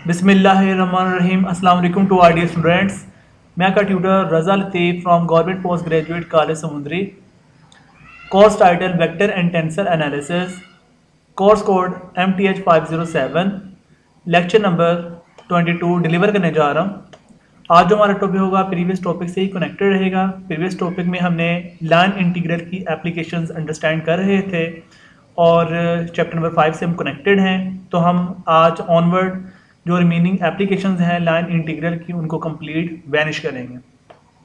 बिस्मिल्लाहिर्रहमानिर्रहीम। अस्सलाम वालेकुम टू आर डी स्टूडेंट्स। मैं आपका tutor Raza Latif from government post graduate college Samundri. Course title vector and tensor analysis, course code MTH 507, lecture number 22 deliver करने जा रहा हूँ। आज जो हमारा टॉपिक होगा प्रीवियस टॉपिक से ही कनेक्टेड रहेगा। प्रीवियस टॉपिक में हमने लाइन इंटीग्रल की एप्लीकेशंस अंडरस्टैंड कर रहे थे और चैप्टर नंबर 5 से हम कनेक्टेड हैं। तो हम आज ऑनवर्ड जो रिमेनिंग एप्लीकेशंस हैं लाइन इंटीग्रल की उनको कंप्लीट वैनिश करेंगे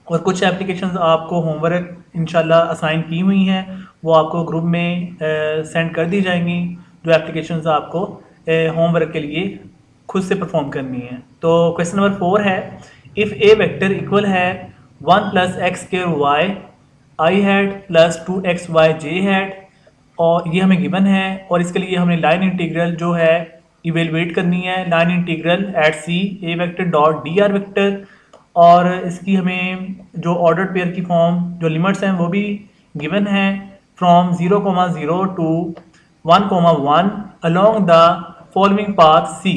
और कुछ एप्लीकेशंस आपको होमवर्क इंशाल्लाह असाइन की हुई हैं, वो आपको ग्रुप में सेंड कर दी जाएंगी। जो एप्लीकेशंस आपको होमवर्क के लिए खुद से परफॉर्म करनी है। तो क्वेश्चन नंबर 4 है, इफ़ ए वेक्टर इक्वल है 1 + x² y i hat plus 2xy j hat, और ये हमें गिवन है और इसके लिए हमने लाइन इंटीग्रल जो है इवेलुएट करनी है। Line integral at C A vector dot D R vector, और इसकी हमें जो ऑर्डर पेयर की फॉर्म जो लिमिट्स हैं वो भी गिवन है from 0,0 to 1,1 along the following path C.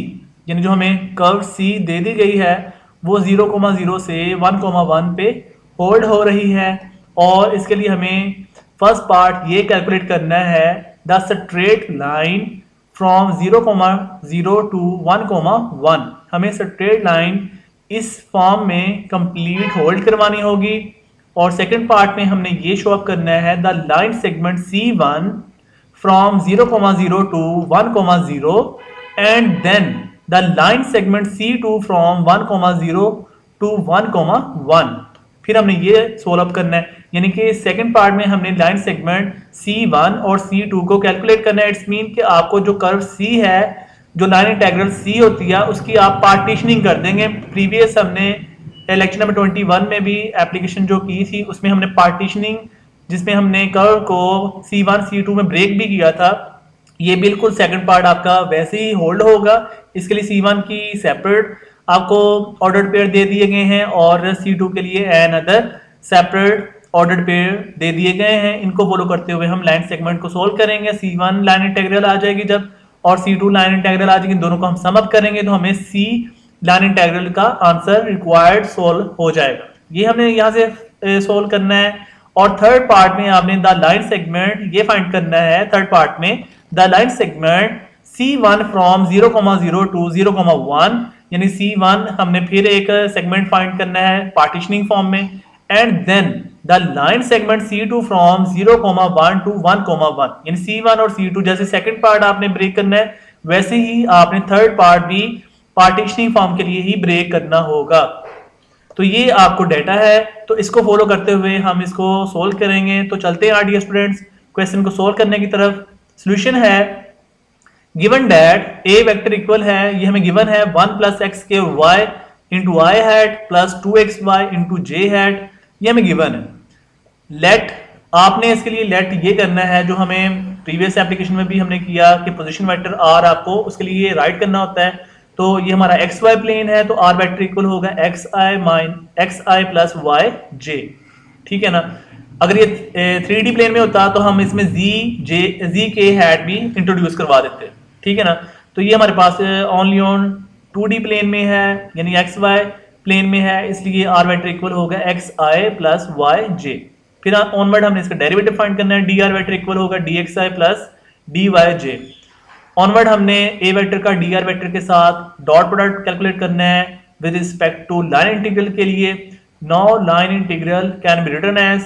यानी जो हमें कर्व सी दे दी गई है वो 0,0 से 1,1 पे होल्ड हो रही है। और इसके लिए हमें फर्स्ट पार्ट ये कैलकुलेट करना है the straight line from 0,0 to 1,1। हमें स्ट्रेट लाइन इस फॉर्म में कंप्लीट होल्ड करवानी होगी। और सेकंड पार्ट में हमने ये शो अप करना है the line segment C1 from 0,0 to 1,0 and then the line segment C2 from 1,0 to 1,1। फिर हमने ये सोल्व अप करना है, यानी कि सेकंड पार्ट में हमने लाइन सेगमेंट C1 और C2 को कैलकुलेट करना है। इट्स मीन कि आपको जो कर्व C है, जो लाइन इंटीग्रल C होती है, उसकी आप पार्टीशनिंग कर देंगे। प्रीवियस हमने लेक्चर नंबर 21 में भी एप्लीकेशन जो की थी उसमें हमने पार्टीशनिंग, जिसमें हमने कर्व को C1 C2 में ब्रेक भी किया था। ये बिल्कुल सेकंड पार्ट आपका वैसे ही होल्ड होगा। इसके लिए C1 की सेपरेट आपको ऑर्डर्ड पेयर दे दिए गए हैं और C2 के लिए another separate ordered pair दे दिए गए हैं। इनको फॉलो करते हुए हम लाइन सेगमेंट को सोल्व करेंगे। C1 लाइन इंटीग्रल आ जाएगी जब, और C2 लाइन इंटीग्रल आ जाएगी, दोनों को हम सम अप करेंगे तो हमें C लाइन इंटीग्रल का आंसर रिक्वायर्ड सोल्व हो जाएगा। ये हमने यहाँ से सोल्व करना है। और थर्ड पार्ट में आपने द लाइन सेगमेंट ये फाइंड करना है। थर्ड पार्ट में the line segment C1 from 0,0 to 0,1, यानी C1 हमने फिर एक सेगमेंट फाइंड करना है पार्टीशनिंग फॉर्म में, and then the line segment C2 from 0,1 to 1,1। यानी C1 और C2 जैसे सेकंड पार्ट आपने ब्रेक करना है, वैसे ही आपने थर्ड पार्ट भी पार्टीशनिंग फॉर्म के लिए ही ब्रेक करना होगा। तो ये आपको डाटा है, तो इसको फॉलो करते हुए हम इसको सोल्व करेंगे। तो चलते हैं आरडीएस स्टूडेंट्स क्वेश्चन को सोल्व करने की तरफ। सोल्यूशन है given that A vector equal है, ये हमें गिवन है 1 + x² y इंटू आई hat plus 2xy into J hat, ये हमें गिवन है। लेट आपने इसके लिए लेट ये करना है जो हमें प्रीवियस एप्लीकेशन में भी हमने किया कि पोजीशन वेक्टर r आपको उसके लिए राइट करना होता है। तो ये हमारा xy प्लेन है, तो r वेक्टर इक्वल होगा xi प्लस yj, ठीक है ना। अगर ये 3D प्लेन में होता तो हम इसमें z के हैट भी इंट्रोड्यूस करवा देते, ठीक है ना। तो ये हमारे पास ओनली ऑन 2D प्लेन में है, यानी xy प्लेन में है, इसलिए r वेक्टर इक्वल होगा xi प्लस yj। फिर ऑनवर्ड हमने इसका डेरिवेटिव फाइंड करना है, dr वेक्टर इक्वल होगा dxi प्लस dyj। ऑनवर्ड हमने a वेक्टर का dr वेक्टर के साथ डॉट प्रोडक्ट कैलकुलेट करना है with respect to line integral के लिए। Now line integral can be written as,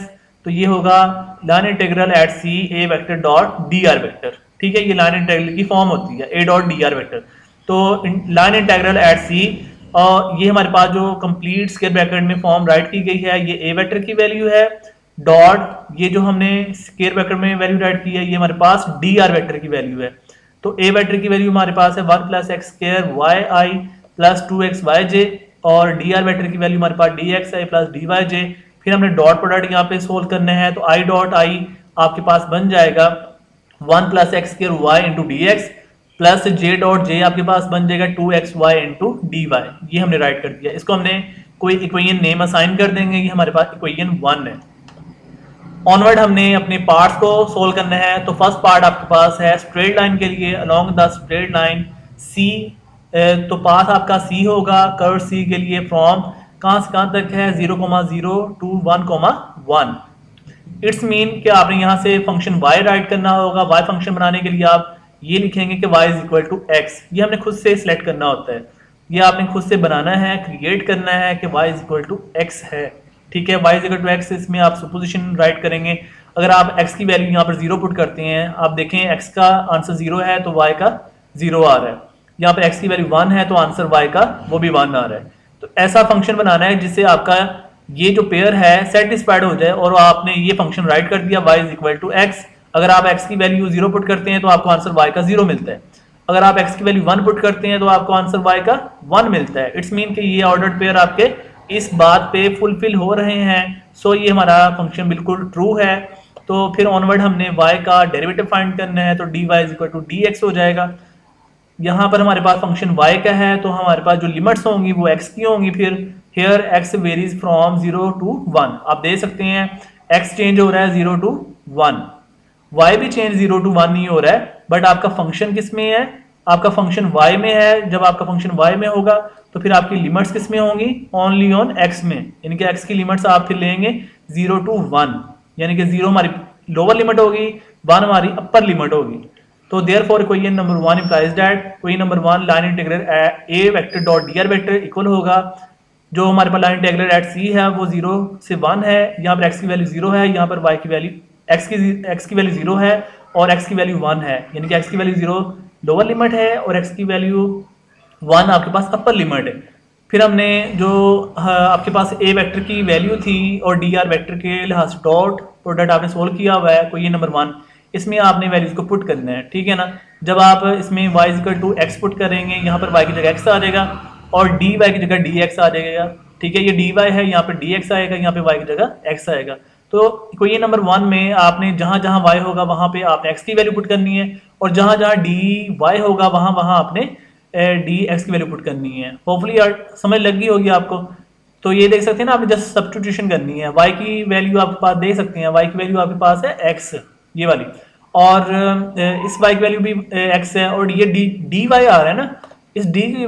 तो ये होगा line integral at C A vector dot dr vector, ठीक है। ये लाइन इंटीग्रल की फॉर्म होती है a डॉट dr वेक्टर। तो लाइन इंटीग्रल एट सी, और ये हमारे पास जो कंप्लीट स्क्वायर ब्रैकेट में फॉर्म राइट की गई है, ये a वेक्टर की वैल्यू है, डॉट ये जो हमने स्क्वायर ब्रैकेट में वैल्यू राइट की है ये हमारे पास dr वेक्टर की वैल्यू है। तो a वेक्टर की वैल्यू हमारे पास है 1 + x² yi प्लस 2xyj, और dr वेक्टर की वैल्यू हमारे पास dxi प्लस dyj। फिर हमने डॉट प्रोडक्ट यहाँ पे सोल्व करना है, तो i डॉट i आपके पास बन जाएगा 1 + x² into dx plus j dot j आपके पास बन जाएगा 2xy इंटू dy। ये हमने राइट कर दिया। इसको हमने कोई इक्वेशन नेम असाइन कर देंगे, ये हमारे पास इक्वेशन 1 है। ऑनवर्ड हमने अपने पार्ट्स को सोल्व करना है। तो फर्स्ट पार्ट आपके पास है स्ट्रेट लाइन के लिए अलोंग द स्ट्रेट लाइन सी तो पाथ आपका सी होगा कर्व सी के लिए फ्रॉम कहाँ से कहाँ तक है 0,0 टू 1,1। इट्स मीन कि आपने यहाँ से फंक्शन y राइट करना होगा। y फंक्शन बनाने के लिए आप ये लिखेंगे कि y is equal to X. ये हमने खुद से सिलेक्ट करना होता है, ये आपने खुद से बनाना है, क्रिएट करना है कि y is equal to X है। ठीक है, y is equal to X, इसमें आप सुपोजिशन राइट करेंगे। अगर आप x की वैल्यू यहाँ पर 0 पुट करते हैं, आप देखें x का आंसर 0 है तो y का 0 आ रहा है। यहाँ पर x की वैल्यू 1 है तो आंसर y का वो भी 1 आ रहा है। तो ऐसा फंक्शन बनाना है जिससे आपका ये जो पेयर है सेटिस्फाइड हो जाए और आपने ये फंक्शन राइट कर दिया y is equal to X. अगर आप x की वैल्यू 0 पुट करते हैं तो आपको आंसर y का 0 मिलता है। अगर आप x की वैल्यू 1 पुट करते हैं तो आपको आंसर y का 1 मिलता है। इट्स मीन कि ये ऑर्डर्ड पेयर आपके इस बात पे फुलफिल हो रहे हैं। सो ये हमारा फंक्शन बिल्कुल ट्रू है। तो फिर ऑनवर्ड हमने y का डेरिवेटिव फाइंड करना है, तो dy is equal to dx हो जाएगा। यहाँ पर हमारे पास फंक्शन y का है तो हमारे पास जो लिमिट्स होंगी वो x की होंगी। फिर here x varies from 0 to 1। आप देख सकते हैं x चेंज हो रहा है 0 टू 1, y भी चेंज 0 टू 1 नहीं हो रहा है, बट आपका फंक्शन किस में है? आपका फंक्शन y में है। जब आपका फंक्शन y में होगा तो फिर आपकी लिमिट्स किस में होंगी? ओनली ऑन x में। यानी कि x की लिमिट्स आप फिर लेंगे 0 टू 1, यानी कि 0 हमारी लोअर लिमिट होगी, 1 हमारी अपर लिमिट होगी। तो therefore equation number 1 implies that equation number 1 line integral a vector dot dr vector equal होगा, जो हमारे पास लाइन इंटीग्रल एट c है वो 0 से 1 है। यहाँ पर x की वैल्यू 0 है, यहाँ पर y की वैल्यू x की वैल्यू 0 है और x की वैल्यू 1 है। यानी कि x की वैल्यू 0 लोअर लिमिट है और x की वैल्यू 1 आपके पास अपर लिमिट है। फिर हमने जो आपके पास a वेक्टर की वैल्यू थी और dr वेक्टर के लिहाज से डॉट प्रोडक्ट आपने सोल्व किया हुआ है क्वेश्चन नंबर 1, इसमें आपने वैल्यूज को पुट करना है। ठीक है ना, जब आप इसमें y equal to X put करेंगे, यहाँ पर y की जगह x आ जाएगा और dy की जगह dx आ जाएगा। ठीक है, ये dy है, यहाँ पर dx आएगा, यहाँ पे y की जगह x आएगा। तो क्वेश्चन नंबर 1 में आपने जहाँ जहाँ y होगा वहाँ पे आपने x की वैल्यू पुट करनी है और जहाँ जहाँ dy होगा वहाँ वहाँ आपने dx की वैल्यू पुट करनी है। होपफुली यार समझ लग गई होगी आपको। तो ये देख सकते हैं ना, आपने जस्ट सब्स्टिट्यूशन करनी है। y की वैल्यू आपके पास देख सकते हैं, y की वैल्यू आपके पास है x, ये वाली, और इस y की वैल्यू भी x है और ये dy आ रहा है ना, इस dy की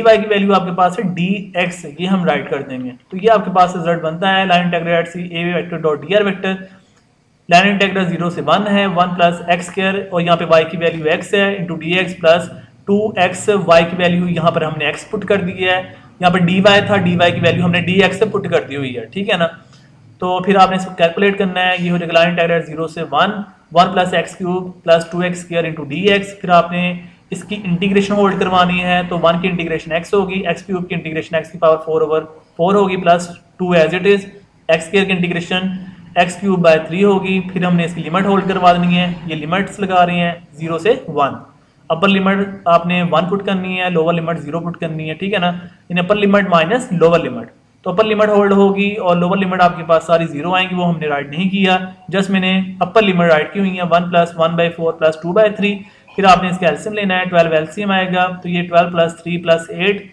वैल्यू आपके पास है dx, ये हम राइट कर देंगे। तो ये आपके पास रिजल्ट बनता है line integral at C a vector dot dr vector. Line integral 0 से 1 है, 1 प्लस एक्स स्क्वायर और यहाँ पे y की वैल्यू x है into dx plus 2x, y की वैल्यू यहाँ पर हमने x पुट कर दी है, यहाँ पर dy था, dy की वैल्यू हमने dx से पुट कर दी हुई है। ठीक है ना, तो फिर आपने इसको कैलकुलेट करना है। ये हो जाएगा लाइन इंटीग्रल 0 से 1 plus x cube plus 2x square into dx। फिर आपने इसकी इंटीग्रेशन होल्ड करवानी है, तो 1 की इंटीग्रेशन x होगी, x क्यूब की इंटीग्रेशन x की पावर 4/4 होगी plus 2 as it is, x square की इंटीग्रेशन x क्यूब बाय 3 होगी। फिर हमने इसकी लिमिट होल्ड करवा देनी है, ये लिमिट्स लगा रही हैं 0 से 1। अपर लिमिट आपने 1 पुट करनी है, लोअर लिमिट 0 पुट करनी है। ठीक है ना, इन upper limit minus lower limit, तो अपर लिमिट होल्ड होगी और लोअर लिमिट आपके पास सारी 0 आएंगी, वो हमने राइट नहीं किया, जस्ट मैंने अपर लिमिट राइट की हुई है 1 प्लस 1/4 प्लस 2/3। फिर आपने इसका एलसीएम लेना है, 12 एलसीएम आएगा, तो ये 12 प्लस 3 प्लस 8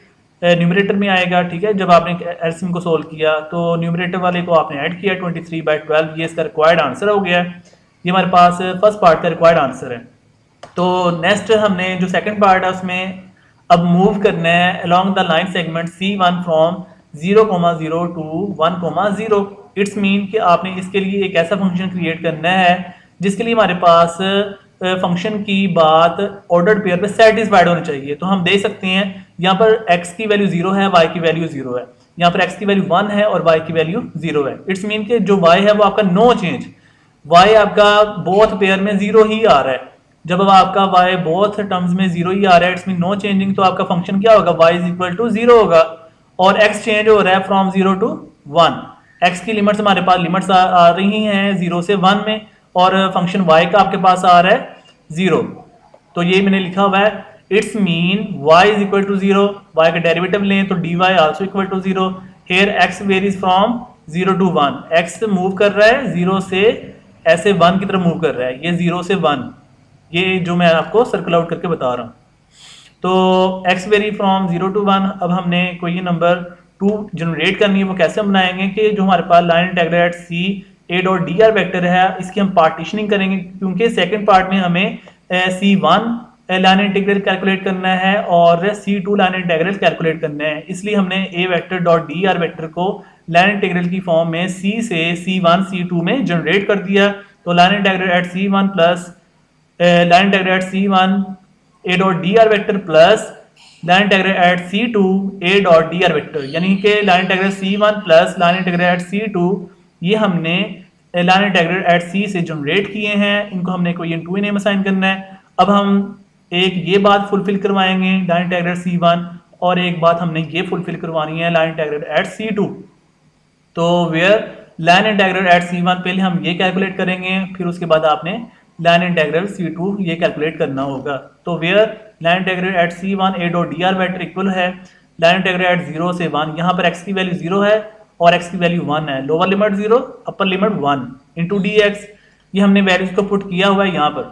न्यूमरेटर में आएगा। ठीक है, जब आपने एलसीएम को सोल्व किया तो न्यूमरेटर वाले को आपने ऐड किया 23/12, ये इसका रिक्वायर्ड आंसर हो गया। ये हमारे पास फर्स्ट पार्ट का रिक्वायर्ड आंसर है। तो नेक्स्ट हमने जो सेकंड पार्ट है उसमें अब मूव करना है along the line segment C1 from 0,0 to 1,0। It's mean कि आपने इसके लिए एक ऐसा फंक्शन क्रिएट करना है जिसके लिए हमारे पास फंक्शन की बात ऑर्डर्ड पेयर पे सेटिस्फाइड होनी चाहिए। तो हम देख सकते हैं यहाँ पर x की वैल्यू 0 है, y की वैल्यू 0 है, यहाँ पर x की वैल्यू 1 है और y की वैल्यू 0 है। इट्स मीन कि जो y है वो आपका नो चेंज, y आपका बोथ पेयर में 0 ही आ रहा है। जब अब आपका y बोथ टर्म्स में 0 ही आ रहा है, इट्स मीन नो चेंजिंग, तो आपका फंक्शन क्या होगा? y इज इक्वल टू 0 होगा और x चेंज हो रहा है फ्रॉम 0 टू 1। x की लिमिट्स हमारे पास लिमिट्स आ रही हैं 0 से 1 में और फंक्शन y का आपके पास आ रहा है 0। तो ये मैंने लिखा हुआ है, it's mean y is equal to 0, y का डेरिवेटिव लें तो dy also equal to 0। Here x varies from 0 to 1, x move कर रहा है 0 से ऐसे 1 की तरफ मूव कर रहा है, ये 0 से 1, ये जो मैं आपको सर्कल आउट करके बता रहा हूँ। तो x वेरी फ्रॉम 0 टू 1। अब हमने क्वेश्चन नंबर 2 जनरेट करनी है, वो कैसे बनाएंगे कि जो हमारे पास line integral at C a dot dr vector है, इसकी हम पार्टीशनिंग करेंगे क्योंकि सेकंड पार्ट में हमें C1 लाइन इंटीग्रल कैलकुलेट करना है और C2 लाइन इंटीग्रल कैलकुलेट करना है, इसलिए हमने ए vector dot D R vector को लाइन इंटीग्रल की फॉर्म में C से C1 C2 में जनरेट कर दिया। तो line integral at C1 plus line integral at C1 A dot D R vector plus line integral at C2 A dot D R vector, यानी कि line integral C1 plus line integral at C2 ये हमने line integral at C से generate किए हैं, इनको हमने equation 2 name assign करना है। अब हम एक ये बात फुलफिल करवाएंगे लाइन इंटीग्रल C1 और एक बात हमने ये फुलफिल करवानी है लाइन इंटीग्रल एट C2। तो where line integral at C1 पहले हम ये कैलकुलेट करेंगे, फिर उसके बाद आपने लाइन इंटीग्रल C2 ये कैलकुलेट करना होगा। तो where line integral at C1 A dot D R vector equal है लाइन इंटीग्रल एट 0 से 1, यहाँ पर x की वैल्यू 0 है और x की वैल्यू 1 है, lower limit 0 upper limit 1 into D x, ये हमने वैल्यूज को पुट किया हुआ है यहाँ पर।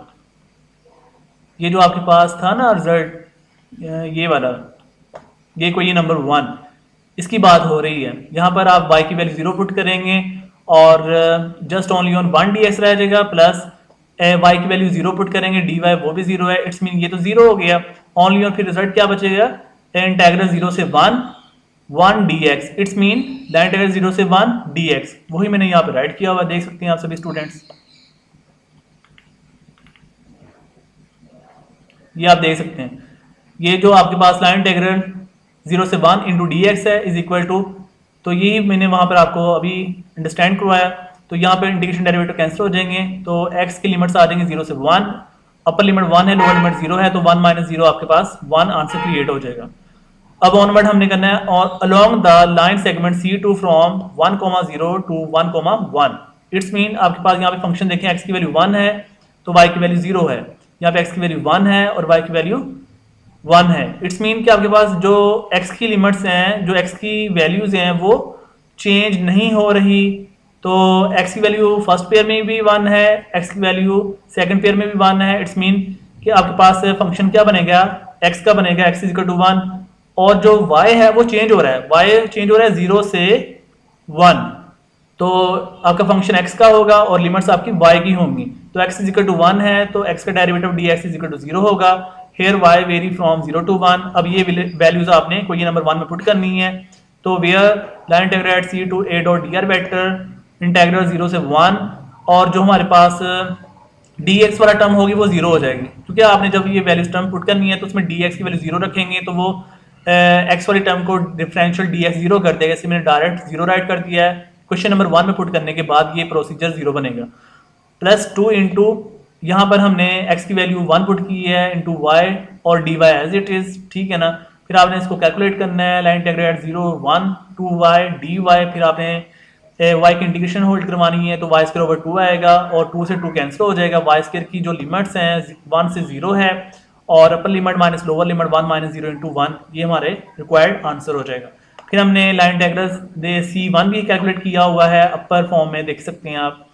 ये जो आपके पास था ना रिजल्ट ये वाला, ये कोई नंबर 1, इसकी बात हो रही है। यहाँ पर आप y की वैल्यू 0 पुट करेंगे और जस्ट ओनली ऑन 1 dx रह जाएगा, प्लस y की वैल्यू 0 पुट करेंगे, dy वो भी 0 है, इट्स मीन ये तो 0 हो गया ओनली ऑन, फिर रिजल्ट क्या बचेगा इंटीग्रल 0 से 1 dx, it's mean line integral 0 से 1 dx, वही मैंने यहाँ पर राइट किया हुआ, देख सकते हैं आप सभी स्टूडेंट्स, ये आप देख सकते हैं। ये जो आपके पास लाइन इंटीग्रल 0 से 1 इंटू डी एक्स है इज इक्वल टू, तो यही मैंने वहां पर आपको अभी अंडरस्टैंड करवाया। तो यहाँ पर इंटीग्रेशन डेरिवेटिव कैंसिल हो जाएंगे, तो x की लिमिट्स आ जाएंगे 0 से 1, अपर लिमिट 1 है, लोअर लिमिट 0 है, तो 1 माइनस 0 आपके पास 1 आंसर क्रिएट हो जाएगा। अब ऑनवर्ड हमने करना है और along the line segment C2 from 1,0 to 1,1, it's mean आपके पास यहाँ पे फंक्शन देखें x की वैल्यू 1 है तो y की वैल्यू 0 है, यहाँ पे x की वैल्यू 1 है और y की वैल्यू 1 है, इट्स मीन कि आपके पास जो x की लिमिट्स हैं, जो x की वैल्यूज हैं वो चेंज नहीं हो रही। तो x की वैल्यू फर्स्ट पेयर में भी 1 है, x की वैल्यू सेकंड पेयर में भी 1 है, इट्स मीन कि आपके पास फंक्शन क्या बनेगा, x का बनेगा x इज इक्वल टू 1, और जो y है वो चेंज हो रहा है, y चेंज हो रहा है 0 से 1, तो आपका फंक्शन x का होगा और लिमिट्स आपकी y की होंगी। तो x इज इक्वल टू 1 है तो x का derivative dx is equal to 0 होगा, here y vary from 0 to 1। अब ये वैल्यूज आपने कोई नंबर 1 में पुट करनी है। तो where line integral at C2 a dot D R vector integral 0 से 1, और जो हमारे पास dx वाला टर्म होगी वो 0 हो जाएगी, क्योंकि आपने जब ये वैल्यूज टर्म पुट करनी है तो उसमें dx की वैल्यू 0 रखेंगे तो वो x वाली टर्म को डिफरेंशियल dx 0 कर देगा, इसलिए मैंने डायरेक्ट 0 राइट कर दिया है। क्वेश्चन नंबर 1 में पुट करने के बाद ये प्रोसीजर 0 बनेगा, प्लस 2 इंटू यहाँ पर हमने x की वैल्यू 1 पुट की है इंटू y और dy एज इट इज, ठीक है ना। फिर आपने इसको कैलकुलेट करना है line integral at 0 1 2 y dy, फिर आपने y की इंटीग्रेशन होल्ड करवानी है तो y स्क्वायर ओवर 2 आएगा और 2 से 2 कैंसिल हो जाएगा। y स्क्वायर की जो लिमिट्स हैं 1 से 0 है और अपर limit minus lower limit 1 minus 0 into 1, ये हमारे रिक्वायर्ड आंसर हो जाएगा। फिर हमने लाइन इंटीग्रल C1 भी कैलकुलेट किया हुआ है, अपर फॉर्म में देख सकते हैं आप,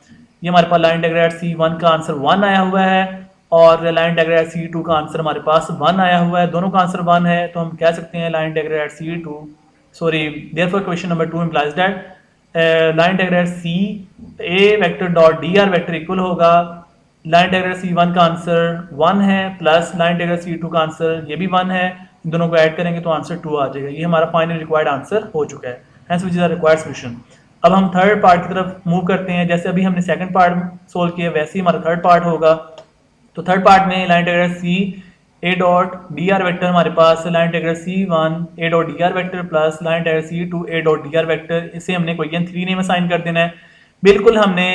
ये हमारे पास लाइन इंटीग्रल C1 का आंसर 1 आया हुआ है और लाइन इंटीग्रल C2 का आंसर हमारे पास 1 आया हुआ है, दोनों का आंसर 1 है। तो हम कह सकते हैं line integral C2 sorry therefore question number 2 implies that line integral C a vector dot D R vector equal होगा लाइन इंटीग्रल C1 का आंसर 1 है प्लस लाइन इंटीग्रल C2 का आंसर ये भी 1 है, इन दोनों को ऐड करेंगे तो आंसर 2 आ जाएगा। ये हमारा फाइनल रिक्वायर्ड आंसर हो चुका है, hence which is the required solution. अब हम थर्ड पार्ट की तरफ मूव करते हैं, जैसे अभी हमने सेकंड पार्ट सोल्व किया वैसे ही हमारा थर्ड पार्ट होगा। तो थर्ड पार्ट में line integral C a dot D R vector हमारे पास line integral C1 a dot D R vector plus line integral C2 a dot D R vector, इसे हमने क्वेश्चन 3 नेम असाइन कर देना है। बिल्कुल हमने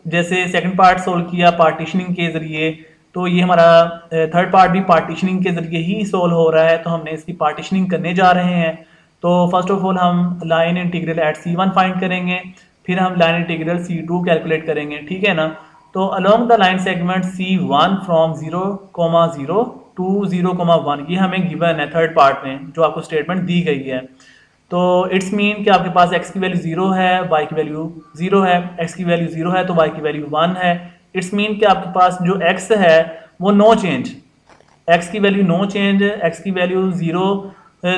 जैसे सेकंड पार्ट सोल्व किया पार्टीशनिंग के जरिए, तो ये हमारा थर्ड पार्ट भी पार्टीशनिंग के जरिए ही सोल्व हो रहा है, तो हमने इसकी पार्टीशनिंग करने जा रहे हैं। तो फर्स्ट ऑफ ऑल हम line integral at C1 find करेंगे, फिर हम लाइन इंटीग्रल C2 कैलकुलेट करेंगे, ठीक है ना। तो along the line segment C1 from 0,0 to 0,1, ये हमें गिवन है थर्ड पार्ट में जो आपको स्टेटमेंट दी गई है। तो इट्स मीन कि आपके पास x की वैल्यू 0 है, y की वैल्यू 0 है, x की वैल्यू 0 है तो y की वैल्यू 1 है। इट्स मीन कि आपके पास जो x है वो नो चेंज, x की वैल्यू नो चेंज, x की वैल्यू 0,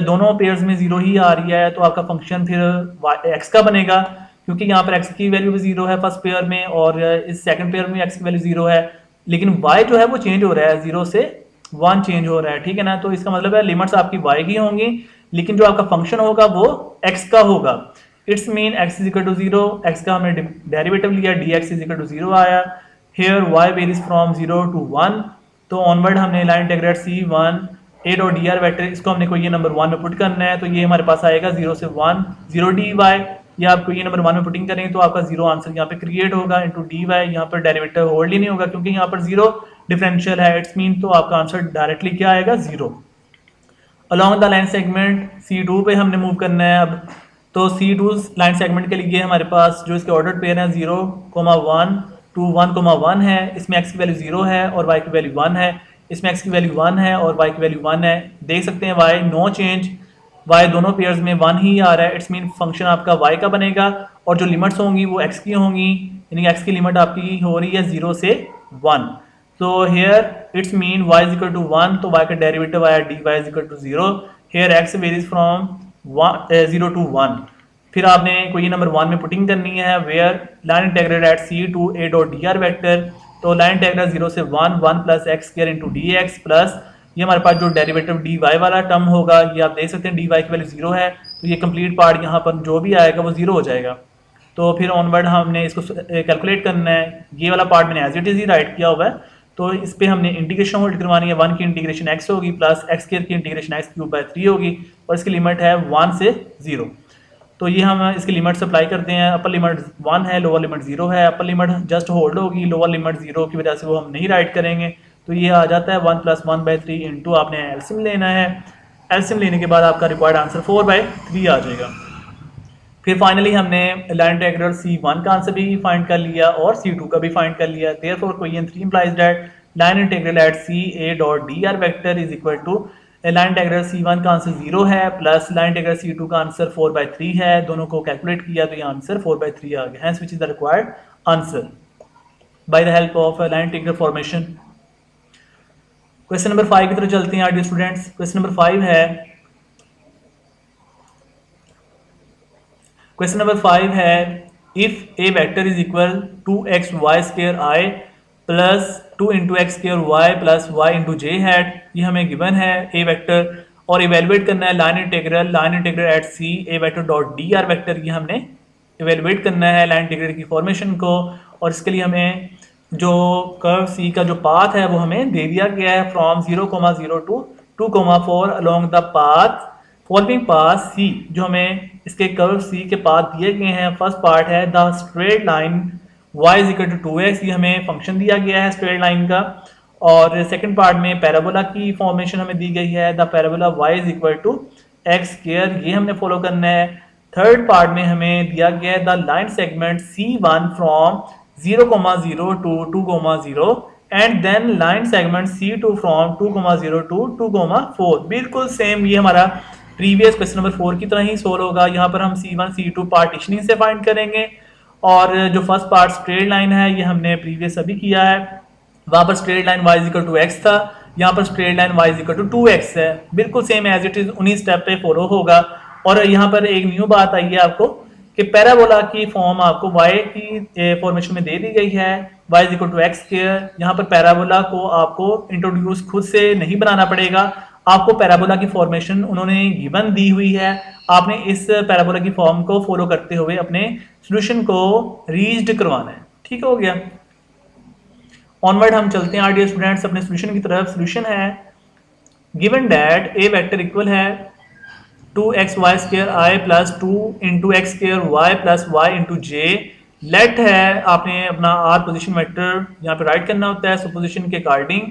दोनों पेयर्स में 0 ही आ रही है, तो आपका फंक्शन फिर x का बनेगा, क्योंकि यहाँ पर x की वैल्यू भी 0 है फर्स्ट पेयर में और इस सेकंड पेयर में x की वैल्यू 0 है, लेकिन y जो है वो चेंज हो रहा है 0 से 1 चेंज हो रहा है, ठीक है ना। तो इसका मतलब है लिमिट्स आपकी y की होंगी, लेकिन जो आपका फंक्शन होगा वो x का होगा। It's mean x is equal to 0, x का हमने डेरिवेटिव लिया, dx इज इक्वल टू 0 आया। Here y varies from 0 to 1, तो ऑनवर्ड हमने लाइन इंटीग्रेट c1 ए डॉट डी आर वेक्टर, इसको हमने कोई ये नंबर 1 में पुट करना है, तो ये हमारे पास आएगा 0 से 1 0 डी वाई। या आपको ये नंबर 1 में पुटिंग करेंगे तो आपका 0 आंसर यहाँ पे क्रिएट होगा इंटू डी वाई। यहाँ पर डेरिवेटिव होल्ड ही नहीं होगा क्योंकि यहाँ पर 0 डिफरेंशियल है, इट्स मीन तो आपका आंसर डायरेक्टली क्या आएगा 0। Along the line segment C2 पे हमने मूव करना है अब। तो C2 लाइन सेगमेंट के लिए हमारे पास जो इसके ऑर्डर पेयर है 0, 1 टू 1, 1 है, इसमें x की वैल्यू 0 है और y की वैल्यू 1 है, इसमें x की वैल्यू 1 है और y की वैल्यू 1 है। देख सकते हैं y नो चेंज, y दोनों पेयर्स में 1 ही आ रहा है, इट्स मीन फंक्शन आपका y का बनेगा और जो लिमिट्स होंगी वो x की होंगी, यानी x की लिमिट आपकी हो रही है 0 से 1। तो here it's mean y is equal to 1, तो y का डेरिवेटिव आया dy is equal to 0। Here x varies from 0 to 1। फिर आपने कोई नंबर 1 में पुटिंग करनी है, where line integrate at c to a dot D R vector, तो लाइन इंटीग्रल 0 से 1 1 plus X square into D x plus ये हमारे पास जो डेरिवेटिव डी वाई वाला टर्म होगा, ये आप देख सकते हैं डी वाई की वैल्यू 0 है, तो ये कंप्लीट पार्ट यहाँ पर जो भी आएगा वो 0 हो जाएगा। तो फिर ऑनवर्ड हमने इसको कैलकुलेट करना है, ये वाला पार्ट मैंने एज इट इज ही राइट किया हुआ है, तो इस पे हमने इंटीग्रेशन होल्ड करवानी है। 1 की इंटीग्रेशन x होगी प्लस एक्स स्क्वायर की इंटीग्रेशन x क्यूब बाय 3 होगी और इसकी लिमिट है 1 से 0। तो ये हम इसकी लिमिट अप्लाई करते हैं, अपर लिमिट 1 है, लोअर लिमिट 0 है, अपर लिमिट जस्ट होल्ड होगी, लोअर लिमिट 0 की वजह से वो हम नहीं राइट करेंगे, तो ये आ जाता है 1 प्लस 1/3 इंटू आपने एलसीएम लेना है। एलसीएम लेने के बाद आपका रिक्वायर्ड आंसर 4/3 आ जाएगा। फिर फाइनली हमने लाइन इंटीग्रल C1 का आंसर भी फाइंड कर लिया और C2 का भी फाइंड कर लिया। Therefore question 3 implies that line integral at CA dot DR vector is equal to line integral C1 का आंसर 0 है प्लस लाइन इंटीग्रल C2 का आंसर 4/3 है, दोनों को कैलकुलेट किया तो ये आंसर 4/3 आ गया, hence which is the required answer by the help of line integral formation. Question number 5 की तरफ चलते हैं डियर स्टूडेंट्स। क्वेश्चन नंबर 5 है, क्वेश्चन नंबर 5 है if A vector is equal to X Y square I plus 2 into X square Y plus Y into J hat, ये हमें given है ए vector और इवेलुएट करना है line integral at C A vector dot D R vector, ये हमने evaluate करना है लाइन इंटीग्रल की फॉर्मेशन को। और इसके लिए हमें जो कर्व सी का जो पाथ है वो हमें दे दिया गया है from 0,0 to 2,4 along the path following path C. जो हमें इसके कर्व सी के पाथ दिए गए हैं, फर्स्ट पार्ट है the straight line y is equal to 2x, ये हमें फंक्शन दिया गया है स्ट्रेट लाइन का। और सेकंड पार्ट में पैराबोला की फॉर्मेशन हमें दी गई है, the parabola y is equal to X square, ये हमने फॉलो करना है। थर्ड पार्ट में हमें दिया गया है the line segment C1 from 0,0 to 2,0 and then line segment C2 from 2,0 to 2,4। बिल्कुल सेम ये हमारा प्रीवियस क्वेश्चन नंबर 4 की तरह ही सोल्व होगा। यहाँ पर हम C1 C2 पार्टीशनिंग से फाइंड करेंगे और जो फर्स्ट पार्ट स्ट्रेट लाइन है ये हमने प्रीवियस अभी किया है, वहाँ पर straight line y is equal to x था, यहाँ पर straight line y is equal to 2x है। बिल्कुल सेम एज इट इज उन्हीं स्टेप पे फॉलो होगा। और यहाँ पर एक न्यू बात आई है आपको कि पैराबोला की फॉर्म आपको y की फॉर्मेशन में दे दी गई है, y is equal to X square. यहाँ पर पैराबोला को आपको इंट्रोड्यूस खुद से नहीं बनाना पड़ेगा, आपको पैराबोला की फॉर्मेशन उन्होंने गिवन दी हुई है, आपने इस पैराबोला की फॉर्म को फॉलो करते हुए अपने सॉल्यूशन को रीच्ड करवाना है। ठीक हो गया। ऑनवर्ड हम चलते हैं डियर स्टूडेंट्स अपने सॉल्यूशन की तरफ। सॉल्यूशन है given that A vector equal है 2x y स्क्वायर i plus 2 into X square y plus y into J. Let है आपने अपना r पोजिशन वेक्टर यहाँ पे राइट करना होता है सुपोजिशन के अकॉर्डिंग।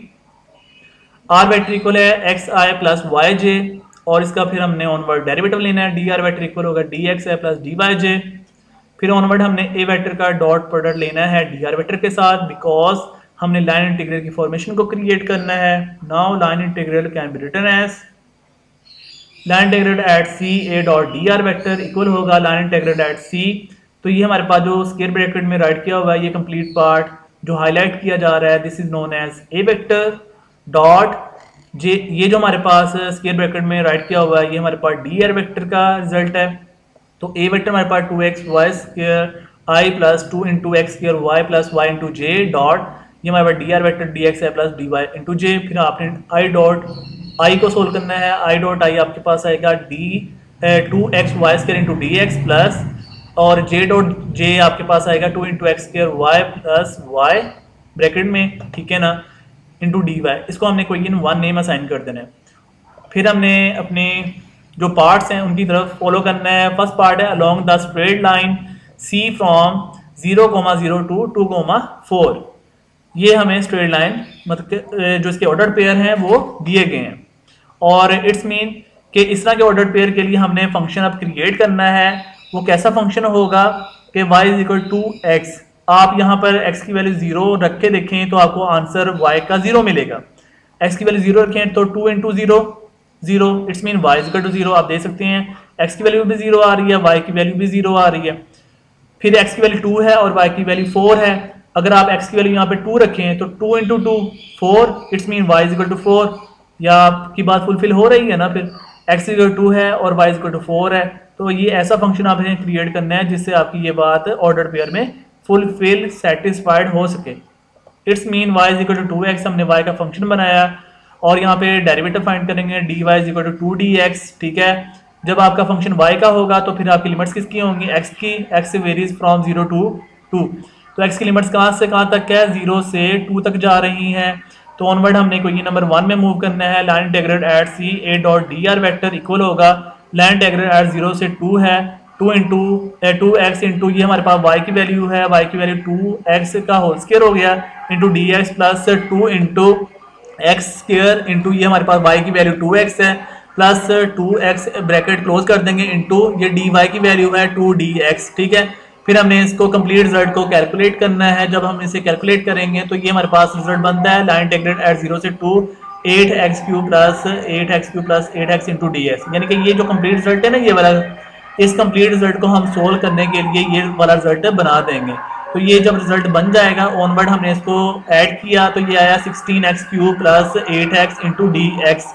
r वेक्टर इक्वल है x i plus y j और इसका फिर हमने ऑनवर्ड डेरिवेटिव लेना है, डी आर वेक्टर इक्वल होगा d x i plus D y j. फिर ऑनवर्ड हमने ए वेक्टर का डॉट प्रोडक्ट लेना है डी आर वेक्टर के साथ, बिकॉज हमने लाइन इंटीग्रल की फॉर्मेशन को क्रिएट करना है। Now line integral can be written as line integral at C a dot D R vector equal होगा लाइन इंटीग्रल एट सी। तो ये हमारे पास जो स्क्वायर ब्रैकेट में राइट किया हुआ है ये कंप्लीट पार्ट जो हाईलाइट किया जा रहा है, this is known as A vector dot J. ये जो हमारे पास स्क्वायर ब्रैकेट में राइट किया हुआ है ये हमारे पास डी आर वेक्टर का रिजल्ट है। तो ए वेक्टर हमारे पास 2x y square I plus 2 into X square Y plus Y into J dot, ये हमारे पास D are vector D X है plus D Y into J. फिर आपने आई डॉट आई को सोल्व करना है। आई डॉट आई आपके पास आएगा d 2x² into D x plus, और जे डॉट जे आपके पास आएगा 2 into x square y plus y bracket में, ठीक है ना, इंटू डी वाई। इसको हमने कोई वन नेम असाइन कर देना है। फिर हमने अपने जो पार्ट्स हैं उनकी तरफ फॉलो करना है। फर्स्ट पार्ट है along the straight line C from 0,0 to 2,4। ये हमें स्ट्रेट लाइन मतलब जो इसके ऑर्डर पेयर हैं वो दिए गए हैं, और इट्स मीन कि इस तरह के ऑर्डर पेयर के लिए हमने फंक्शन अब क्रिएट करना है। वो कैसा फंक्शन होगा कि y is equal to x. आप यहाँ पर x की वैल्यू 0 रख के देखें तो आपको आंसर y का 0 मिलेगा। x की वैल्यू 0 रखें तो 2 into 0 0, it's mean y is equal to 0। आप देख सकते हैं x की वैल्यू भी 0 आ रही है, y की वैल्यू भी 0 आ रही है। फिर x की वैल्यू 2 है और y की वैल्यू 4 है। अगर आप x की वैल्यू यहाँ पे 2 रखें तो 2 into 2 4, it's mean y is equal to 4। या आपकी बात फुलफिल हो रही है ना। फिर x इक्वल टू 2 है और y इक्वल टू 4 है। तो ये ऐसा फंक्शन आपने क्रिएट करना है जिससे आपकी ये बात ऑर्डर पेयर में फुलफिल सेटिस्फाइड हो सके। It's mean y is equal to 2x, हमने y का फंक्शन बनाया और यहाँ पे डेरिवेटिव फाइंड करेंगे dy is equal to 2dx, ठीक है। जब आपका फंक्शन y का होगा तो फिर आपकी लिमिट्स किसकी होंगी, x की। x वेरीज फ्रॉम 0 टू 2, तो x की लिमिट्स कहाँ से कहाँ तक है, 0 से 2 तक जा रही हैं। तो ऑनवर्ड हमने कोई नंबर 1 में मूव करना है। Line integral at C a dot D R vector equal होगा, लाइन इंटीग्रल एट 0 से 2 है, 2 इंटू 2x इंटू ये हमारे पास y की वैल्यू है, y की वैल्यू 2x का होल स्क्वायर हो गया into D x plus 2 into X square into ये हमारे पास y की वैल्यू 2x है प्लस 2x ब्रैकेट क्लोज कर देंगे इंटू ये dy की वैल्यू है 2dx, ठीक है। फिर हमने इसको कंप्लीट रिजल्ट को कैलकुलेट करना है। जब हम इसे कैलकुलेट करेंगे तो ये हमारे पास रिजल्ट बनता है लाइन इंटीग्रेट एट 0 से 2 8x³ plus 8x³ plus 8x into D x. यानी कि ये जो कंप्लीट रिजल्ट है ना ये वाला, इस कंप्लीट रिजल्ट को हम सोल्व करने के लिए ये वाला रिजल्ट बना देंगे। तो ये जब रिजल्ट बन जाएगा ऑनवर्ड हमने इसको ऐड किया तो ये आया 16x³ plus 8x into D x.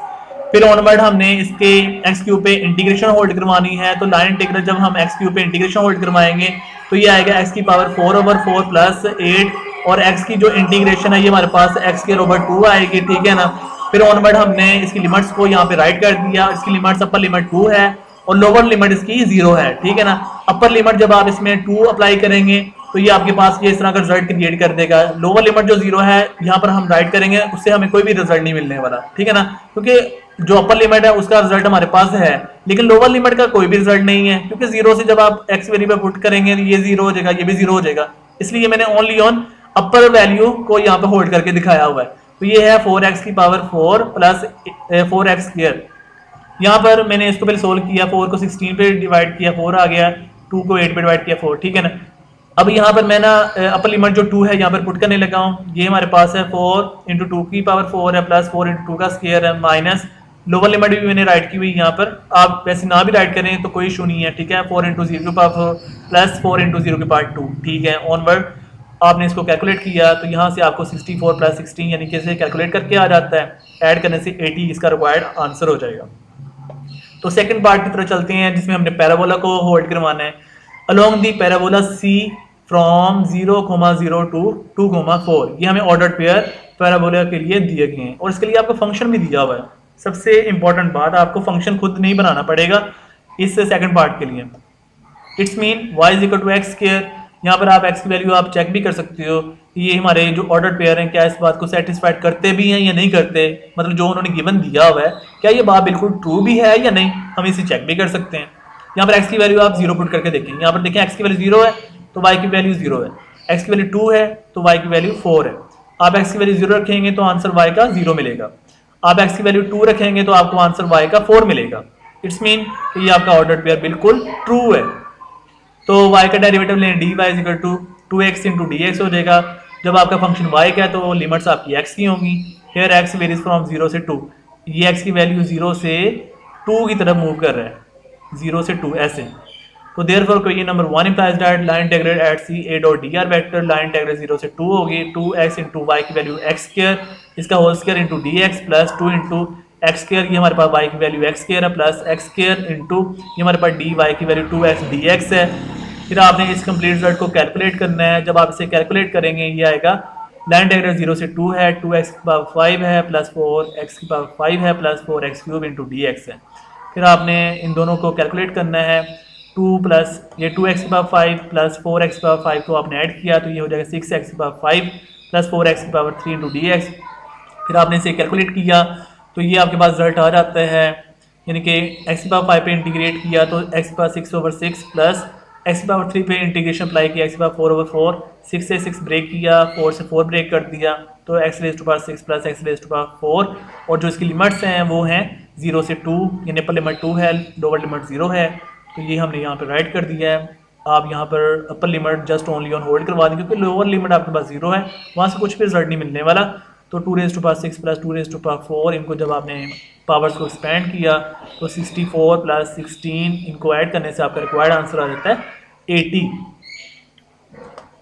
फिर ऑनवर्ड हमने इसके x³ पे इंटीग्रेशन होल्ड करवानी है। तो लाइन इंटीग्रल जब हम x³ पे इंटीग्रेशन होल्ड करवाएंगे तो ये आएगा x की पावर 4/4 प्लस 8, और x की जो इंटीग्रेशन है ये हमारे पास x²/2 आएगी, ठीक है ना। फिर ऑनवर्ड हमने इसकी लिमिट्स को यहाँ पे राइट कर दिया। इसकी लिमिट्स अपर लिमिट 2 है और लोअर लिमिट इसकी 0 है, ठीक है ना। अपर लिमिट जब आप इसमें 2 अप्लाई करेंगे तो ये आपके पास ये इस तरह का रिजल्ट क्रिएट कर देगा। लोअर लिमिट जो 0 है यहाँ पर हम राइट करेंगे, उससे हमें कोई भी रिजल्ट नहीं मिलने वाला, ठीक है ना, क्योंकि जो अपर लिमिट है उसका रिजल्ट हमारे पास है, लेकिन लोअर लिमिट का कोई भी रिजल्ट नहीं है, क्योंकि 0 से जब आप x वैल्यू पे पुट करेंगे तो ये 0 हो जाएगा, ये भी 0 हो जाएगा। इसलिए मैंने ओनली ऑन अपर वैल्यू को यहाँ पे होल्ड करके दिखाया हुआ है। तो ये है 4x की पावर 4 प्लस 4x²। यहाँ पर मैंने इसको पहले सोल्व किया, 4 को 16 पे डिवाइड किया 4 आ गया, 2 को 8 पे डिवाइड किया 4, ठीक है ना। अब यहाँ पर मैं ना अपर लिमिट जो 2 है यहाँ पर पुट करने लगा हूँ। ये हमारे पास है 4 इंटू 2 की पावर 4 है प्लस 4 इंटू 2 का स्क्वायर है माइनस लोअर लिमिट भी मैंने राइट की हुई यहाँ पर। आप वैसे ना भी राइट करें तो कोई इशू नहीं है, ठीक है। 4 इंटू 0 की पावर 4 प्लस 4 इंटू 0 की पावर 2, ठीक है। ऑनवर्ड आपने इसको कैलकुलेट किया तो यहाँ से आपको 64 प्लस 16 यानी कि इसे कैलकुलेट करके आ जाता है। ऐड करने से 80 इसका रिक्वायर्ड आंसर हो जाएगा। तो सेकंड पार्ट की तरफ चलते हैं जिसमें हमने पैराबोला को होल्ड करवाना है। Along the parabola C from 0,0 to 2,4, ये हमें ऑर्डर्ड पेयर पैराबोला के लिए दिए गए हैं और इसके लिए आपको फंक्शन भी दिया हुआ है। सबसे इंपॉर्टेंट बात, आपको फंक्शन खुद नहीं बनाना पड़ेगा इस सेकंड पार्ट के लिए। It's mean y is equal to x²। यहाँ पर आप x की वैल्यू आप चेक भी कर सकते हो, ये हमारे जो ऑर्डर पेयर हैं क्या इस बात को सेटिस्फाइड करते भी हैं या नहीं करते, मतलब जो उन्होंने गिवन दिया हुआ है क्या ये बात बिल्कुल ट्रू भी है या नहीं, हम इसे चेक भी कर सकते हैं। यहाँ पर x की वैल्यू आप 0 पुट करके देखें। यहाँ पर देखें x की वैल्यू 0 है तो y की वैल्यू 0 है, x की वैल्यू 2 है तो y की वैल्यू 4 है। आप x की वैल्यू 0 रखेंगे तो आंसर y का 0 मिलेगा। आप x की वैल्यू 2 रखेंगे तो आपको आंसर y का 4 मिलेगा। इट्स मीन ये आपका ऑर्डर्ड पेयर बिल्कुल ट्रू है। तो y का डेरिवेटिव लें, dy is equal to 2x into D x हो जाएगा। जब आपका फंक्शन y का है तो लिमिट्स आपकी x की होंगी। हेयर x वेरीज फ्रॉम 0 से 2, ये x की वैल्यू 0 से 2 की तरफ मूव कर रहा है, 0 से 2 ऐसे। तो therefore question number 1 implies that line integral at C a dot D R vector line integral 0 से 2 होगी, 2x इंटू y की वैल्यू x², इसका whole square into D x plus 2 into x², ये हमारे पास y की वैल्यू x² है plus x² into ये हमारे पास dy की वैल्यू 2x dx है। फिर आपने इस कंप्लीट रिजल्ट को कैलकुलेट करना है। जब आप इसे कैलकुलेट करेंगे ये आएगा लाइन इंटीग्रल 0 से 2 है, 2x की पावर 5 है प्लस 4x की पावर 5 है plus 4x cube into D X है। फिर आपने इन दोनों को कैलकुलेट करना है। 2 प्लस ये 2x की पावर 5 प्लस 4x की पावर 5 को आपने ऐड किया तो ये हो जाएगा 6x की पावर 5 प्लस 4x की पावर 3 इंटू डी एक्स। फिर आपने इसे कैलकुलेट किया तो ये आपके पास रिजल्ट आ जाता है, यानी कि x की पावर 5 पे इंटीग्रेट किया तो x की पावर 6/6 प्लस x की पावर 3 पे इंटीग्रेशन अप्लाई किया x की पावर 4/4, 6 से 6 ब्रेक किया, 4 से 4 ब्रेक कर दिया तो x raise to power 6 plus x raise to power 4। और जो इसकी लिमिट्स हैं वो हैं 0 से 2, यानी अपर लिमिट 2 है, लोअर लिमिट 0 है। तो ये हमने यहाँ पर राइट कर दिया है। आप यहाँ पर upper limit just only on hold करवा दें क्योंकि लोअर लिमिट आपके पास 0 है, वहाँ से कुछ भी रिजल्ट नहीं मिलने वाला। तो 2 raise to power 6 plus 2 raise to power 4, इनको जब आपने पावर्स को एक्सपेंड किया तो 64 प्लस 16 इनको ऐड करने से आपका रिक्वायर्ड आंसर आ जाता है 80।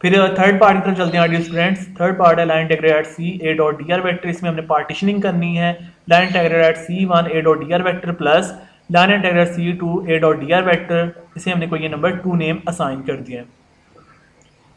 फिर थर्ड पार्ट की तरफ चलते हैं डियर स्टूडेंट्स। थर्ड पार्ट है line integral at C a dot D R vector. इसमें हमने पार्टीशनिंग करनी है। Line integral at C1 A dot D R vector plus line integral C2 A dot D R vector, इसे हमने कोई ये number 2 name assign कर दिया है।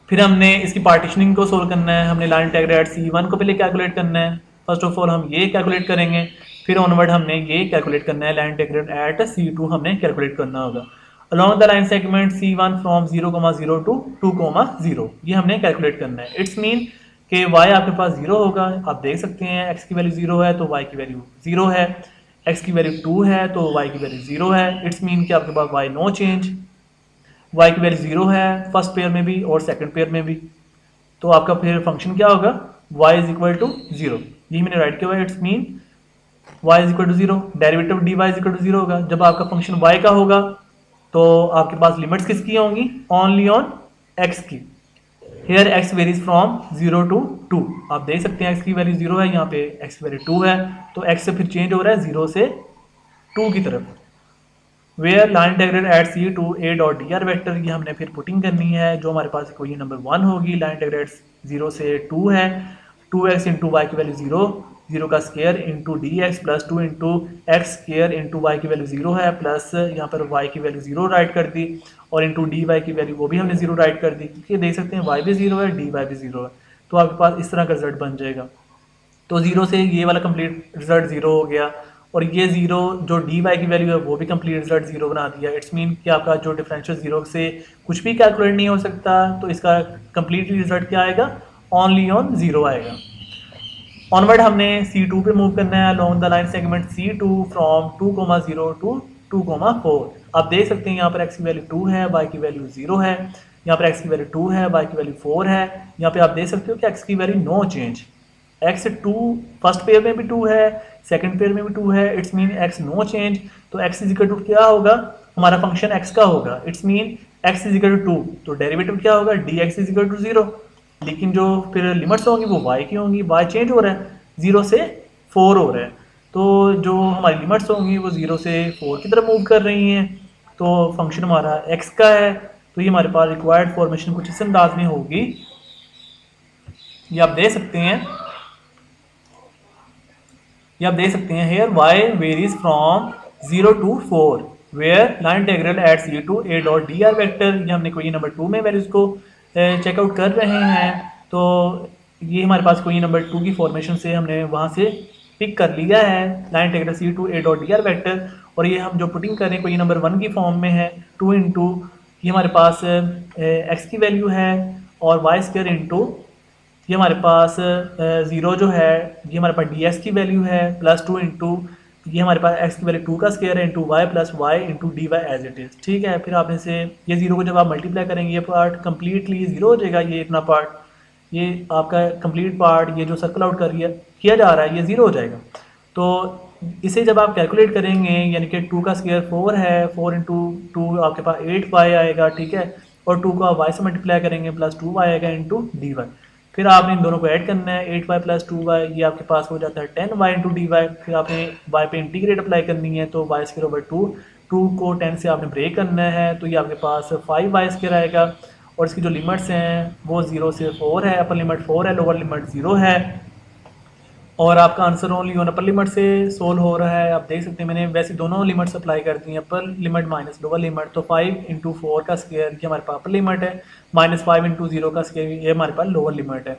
फिर हमने इसकी पार्टीशनिंग को सोल्व करना है। हमने लाइन इंटीग्रल एट C1 को पहले कैलकुलेट करना है। फर्स्ट ऑफ ऑल हम ये कैलकुलेट करेंगे, फिर ऑनवर्ड हमने ये कैलकुलेट करना है। लाइन इंटीग्रल एट C2 हमने कैलकुलेट करना होगा। Along the line segment C1 from 0,0 to 2,0 ये हमने कैलकुलेट करना है। इट्स मीन कि y आपके पास 0 होगा। आप देख सकते हैं x की वैल्यू 0 है तो y की वैल्यू 0 है, x की वैल्यू 2 है तो y की वैल्यू 0 है। इट्स मीन कि आपके पास y नो चेंज, y की वैल्यू 0 है फर्स्ट पेयर में भी और सेकंड पेयर में भी। तो आपका फिर फंक्शन क्या होगा, y इज इक्वल टू 0। यही मैंने राइट किया हुआ है। It's mean y is equal to 0, derivative dy is equal to 0 होगा। जब आपका फंक्शन y का होगा तो आपके पास लिमिट्स किसकी होंगी, ओनली ऑन x की। Here x varies from 0 to 2। आप देख सकते हैं x की वैल्यू 0 है, यहाँ पे x की वैल्यू 2 है तो x से फिर चेंज हो रहा है 0 से 2 की तरफ। Where line integral at C2 A dot D R vector, ये हमने फिर पुटिंग करनी है। जो हमारे पास कोई नंबर 1 होगी, लाइन इंटीग्रल 0 से 2 है, 2x इंटू वाई की वैल्यू 0, 0 का square into D x plus 2 into x square into y की वैल्यू 0 है, प्लस यहाँ पर y की वैल्यू 0 राइट कर दी और इंटू डी वाई की वैल्यू वो भी हमने 0 राइट कर दी क्योंकि देख सकते हैं y भी 0 है, डी वाई भी 0 है। तो आपके पास इस तरह का रिजल्ट बन जाएगा। तो 0 से ये वाला कंप्लीट रिजल्ट 0 हो गया और ये 0 जो डी वाई की वैल्यू है वो भी कंप्लीट रिजल्ट 0 बना दिया। इट्स मीन कि आपका जो डिफरेंशियल 0 से कुछ भी कैलकुलेट नहीं हो सकता, तो इसका कंप्लीट रिजल्ट क्या आएगा, ओनली ऑन 0 आएगा। ऑनवर्ड हमने C2 पे मूव करना है along the line segment C2 from 2,0 to 2,4। आप देख सकते हैं यहाँ पर x की वैल्यू 2 है, y की वैल्यू 0 है, यहाँ पर x की वैल्यू 2 है, y की वैल्यू 4 है। यहाँ पे आप देख सकते हो कि x की value no change, x 2 first pair में भी 2 है, सेकंड पेयर में भी 2 है। It's mean x no change. तो x इज इक्वल टू क्या होगा, हमारा फंक्शन x का होगा। It's mean x is equal to 2, तो डेरिवेटिव क्या होगा, dx इज इक्वल टू 0। लेकिन जो फिर लिमिट्स होंगी वो y की होंगी, y चेंज हो रहा है, 0 से 4 हो रहा है। तो जो हमारी लिमिट्स होंगी वो 0 से 4 की तरफ मूव कर रही हैं। तो फंक्शन हमारा x का है, तो ये हमारे पास रिक्वायर्ड फॉर्मेशन कुछ इस अंदाज में होगी। ये आप देख सकते हैं, here y varies from 0 to 4 where line integral at C2 A dot D R vector. ये हमने कोई नंबर 2 में वैल्यूज को चेकआउट कर रहे हैं। तो ये हमारे पास कोई नंबर 2 की फॉर्मेशन से हमने वहाँ से पिक कर लिया है लाइन इंटीग्रल C2 ए डॉट डी आर वेक्टर। और ये हम जो पुटिंग कर रहे हैं कोई नंबर 1 की फॉर्म में है, 2 इंटू ये हमारे पास x की वैल्यू है और वाई स्क्वायर इंटू ये हमारे पास 0 जो है ये हमारे पास डी एक्स की वैल्यू है, प्लस 2 इंटू ये हमारे पास x की वैल्यू 2 का स्क्वायर है into y plus Y into d y as it is. ठीक है, फिर आपने से ये 0 को जब आप मल्टीप्लाई करेंगे ये पार्ट कम्प्लीटली 0 हो जाएगा। ये इतना पार्ट, ये आपका कंप्लीट पार्ट, ये जो सर्कल आउट किया जा रहा है ये 0 हो जाएगा। तो इसे जब आप कैलकुलेट करेंगे यानी कि 2 का स्क्वायर 4 है, 4 इंटू 2 आपके पास 8y आएगा। ठीक है, और 2 को आप y से मल्टीप्लाई करेंगे प्लस 2y आएगा इंटू डी वाई। फिर आपने इन दोनों को ऐड करना है, 8y प्लस 2y ये आपके पास हो जाता है 10y इंटू डी वाई। फिर आपने y पे इंटीग्रेट अप्लाई करनी है तो y स्क्वायर ओवर 2 को 10 से आपने ब्रेक करना है तो ये आपके पास 5y स्क्वायर आएगा। और इसकी जो लिमिट्स हैं वो 0 से 4 है, अपर लिमिट 4 है, लोअर लिमिट 0 है। और आपका answer only on upper limit से सोल्व हो रहा है। आप देख सकते हैं मैंने वैसे दोनों लिमिट्स अप्लाई कर दी हैं, अपर लिमिट माइनस लोअर लिमिट। तो 5 इंटू 4 का स्क्वायर ये हमारे पास अपर लिमिट है, माइनस 5 इंटू 0 का स्क्वायर ये हमारे पास लोअर लिमिट है।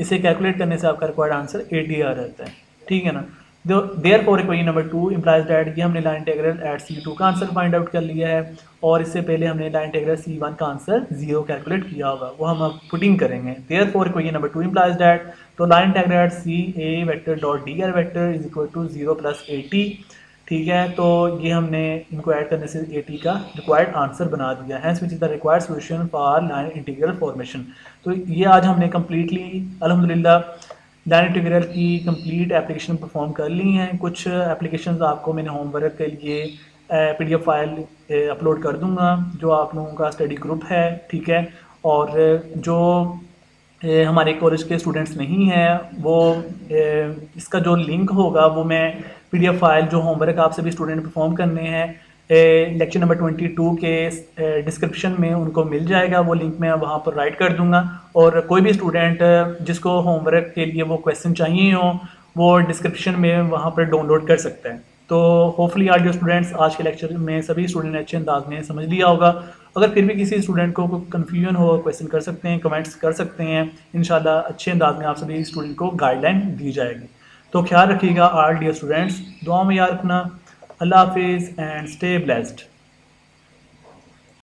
इसे कैलकुलेट करने से आपका रिक्वायर्ड आंसर 80 आ जाता है, ठीक है ना। Therefore equation number 2 implies that, ये हमने लाइन इंटीग्रल एट C2 का आंसर फाइंड आउट कर लिया है, और इससे पहले हमने लाइन इंटीग्रल C1 का आंसर 0 कैलकुलेट किया होगा, वो हम अब पुटिंग करेंगे। Therefore equation number 2 implies that, तो line integral CA vector dot DR vector is equal to 0 + 80, ठीक है। तो ये हमने इनको ऐड करने से 80 का रिक्वायर्ड आंसर बना दिया है, which is the required solution for line integral formation. तो ये आज हमने कम्प्लीटली अल्हम्दुलिल्लाह लाइन इंटीग्रल की कंप्लीट एप्लीकेशन परफॉर्म कर ली हैं। कुछ एप्लीकेशंस आपको मैंने होमवर्क के लिए PDF फाइल अपलोड कर दूंगा, जो आप लोगों का स्टडी ग्रुप है, ठीक है। और जो हमारे कॉलेज के स्टूडेंट्स नहीं हैं वो इसका जो लिंक होगा वो मैं PDF फाइल जो होमवर्क आप सभी स्टूडेंट परफॉर्म करने हैं लेक्चर नंबर 22 के डिस्क्रिप्शन में उनको मिल जाएगा, वो लिंक मैं वहाँ पर राइट कर दूंगा। और कोई भी स्टूडेंट जिसको होमवर्क के लिए वो क्वेश्चन चाहिए हो वो डिस्क्रिप्शन में वहाँ पर डाउनलोड कर सकता है। तो होपफुली आज जो स्टूडेंट्स आज के लेक्चर में सभी स्टूडेंट अच्छे अंदाज में समझ लिया होगा। अगर फिर भी किसी स्टूडेंट को कन्फ्यूजन हो क्वेश्चन कर सकते हैं, कमेंट्स कर सकते हैं, इंशाल्लाह अच्छे अंदाज में आप सभी स्टूडेंट को गाइडलाइन दी जाएगी। तो ख्याल रखिएगा ऑल डियर स्टूडेंट्स, दुआ में याद रखना। अल्लाह हाफिज़ एंड स्टे ब्लेस्ड।